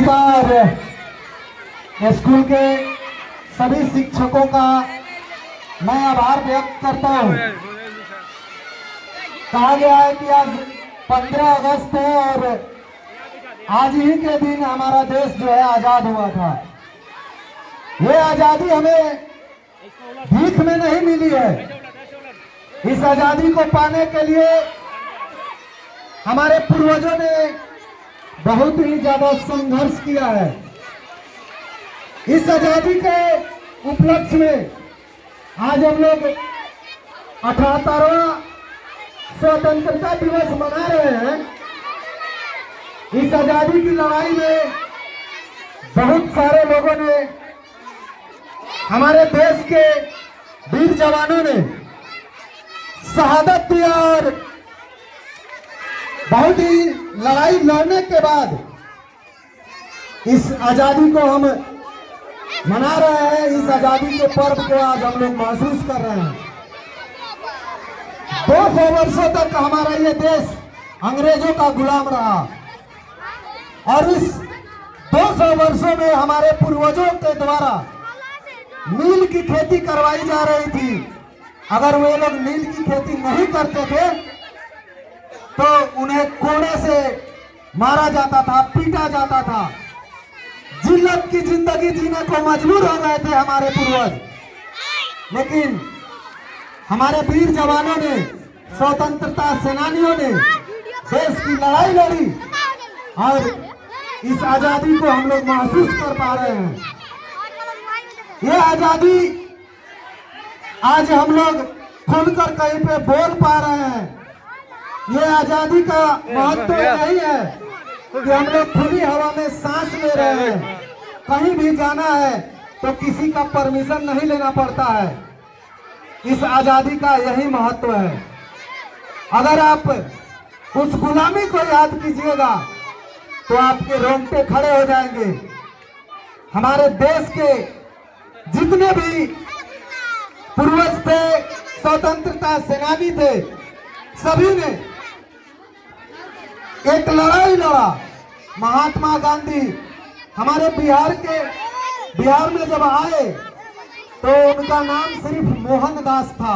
बार school के सभी शिक्षकों का मैं आभार व्यक्त करता हूं। कहा गया है कि आज 15 अगस्त है और आज ही के दिन हमारा देश जो है आजाद हुआ था। ये आजादी हमें भीख में नहीं मिली है। इस आजादी को पाने के लिए हमारे पूर्वजों ने बहुत ही ज्यादा संघर्ष किया है। इस आजादी के उपलक्ष्य में आज हम लोग 78वां स्वतंत्रता दिवस मना रहे हैं। इस आजादी की लड़ाई में बहुत सारे लोगों ने, हमारे देश के वीर जवानों ने शहादत दिया और बहुत ही लड़ाई लड़ने के बाद इस आजादी को हम मना रहे हैं। इस आजादी के पर्व को आज हम लोग महसूस कर रहे हैं। 200 वर्षों तक हमारा ये देश अंग्रेजों का गुलाम रहा और इस 200 वर्षों में हमारे पूर्वजों के द्वारा नील की खेती करवाई जा रही थी। अगर वे लोग नील की खेती नहीं करते थे तो उन्हें कोड़े से मारा जाता था, पीटा जाता था, जिल्लत की जिंदगी जीने को मजबूर हो गए थे हमारे पूर्वज। लेकिन हमारे वीर जवानों ने, स्वतंत्रता सेनानियों ने देश की लड़ाई लड़ी और इस आजादी को हम लोग महसूस कर पा रहे हैं। ये आजादी आज हम लोग खुलकर कहीं पे बोल पा रहे हैं। ये आजादी का महत्व यही है कि हम लोग खुली हवा में सांस ले रहे हैं। कहीं भी जाना है तो किसी का परमिशन नहीं लेना पड़ता है। इस आजादी का यही महत्व है। अगर आप उस गुलामी को याद कीजिएगा तो आपके रोंगटे खड़े हो जाएंगे। हमारे देश के जितने भी पूर्वज थे, स्वतंत्रता सेनानी थे, सभी ने एक लड़ाई लड़ा। महात्मा गांधी हमारे बिहार में जब आए तो उनका नाम सिर्फ मोहनदास था,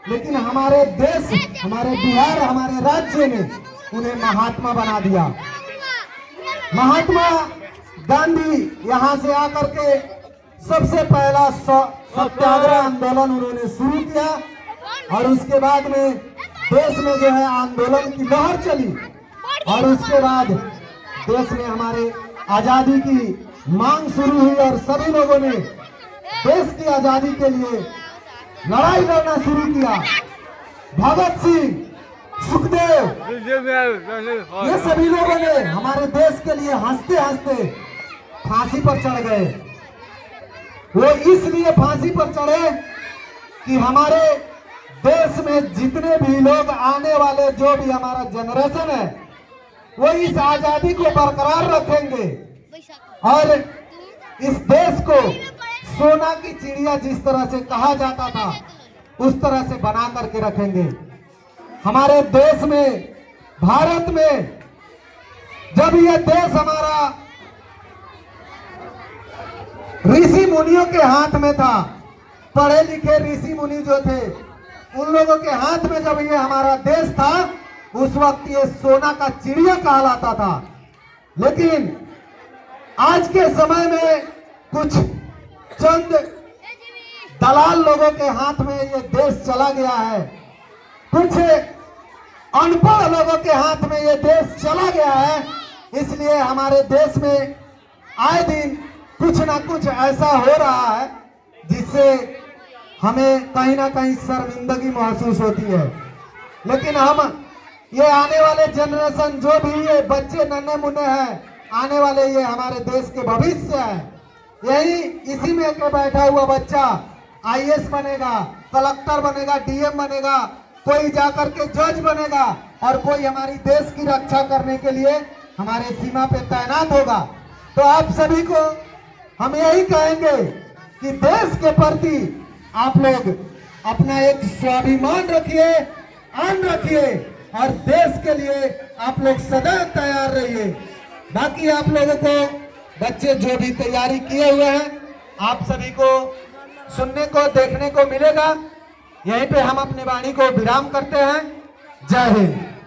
लेकिन हमारे देश, हमारे बिहार, हमारे राज्य ने उन्हें महात्मा बना दिया। महात्मा गांधी यहाँ से आकर के सबसे पहला सत्याग्रह आंदोलन उन्होंने शुरू किया और उसके बाद में देश में जो है आंदोलन की लहर चली और उसके बाद देश में हमारे आजादी की मांग शुरू हुई और सभी लोगों ने देश की आजादी के लिए लड़ाई लड़ना शुरू किया। भगत सिंह, सुखदेव, ये सभी लोगों ने हमारे देश के लिए हंसते हंसते फांसी पर चढ़ गए। वो इसलिए फांसी पर चढ़े कि हमारे देश में जितने भी लोग आने वाले, जो भी हमारा जनरेशन है, वो इस आजादी को बरकरार रखेंगे और इस देश को सोना की चिड़िया जिस तरह से कहा जाता था उस तरह से बना करके रखेंगे। हमारे देश में, भारत में, जब यह देश हमारा ऋषि मुनियों के हाथ में था, पढ़े लिखे ऋषि मुनि जो थे उन लोगों के हाथ में जब ये हमारा देश था, उस वक्त ये सोना का चिड़िया कहलाता था। लेकिन आज के समय में कुछ चंद दलाल लोगों के हाथ में ये देश चला गया है, कुछ अनपढ़ लोगों के हाथ में ये देश चला गया है। इसलिए हमारे देश में आए दिन कुछ ना कुछ ऐसा हो रहा है जिससे हमें कहीं ना कहीं शर्मिंदगी महसूस होती है। लेकिन हम ये आने वाले जनरेशन, जो भी ये बच्चे नन्हे मुन्ने हैं, आने वाले ये हमारे देश के भविष्य है। यही इसी में के बैठा हुआ बच्चा आईएएस बनेगा, कलेक्टर बनेगा, डीएम बनेगा, कोई जाकर के जज बनेगा और कोई हमारी देश की रक्षा करने के लिए हमारे सीमा पे तैनात होगा। तो आप सभी को हम यही कहेंगे कि देश के प्रति आप लोग अपना एक स्वाभिमान रखिए, आन रखिए और देश के लिए आप लोग सदा तैयार रहिए। बाकी आप लोगों को बच्चे जो भी तैयारी किए हुए हैं आप सभी को सुनने को देखने को मिलेगा। यहीं पे हम अपनी वाणी को विराम करते हैं। जय हिंद।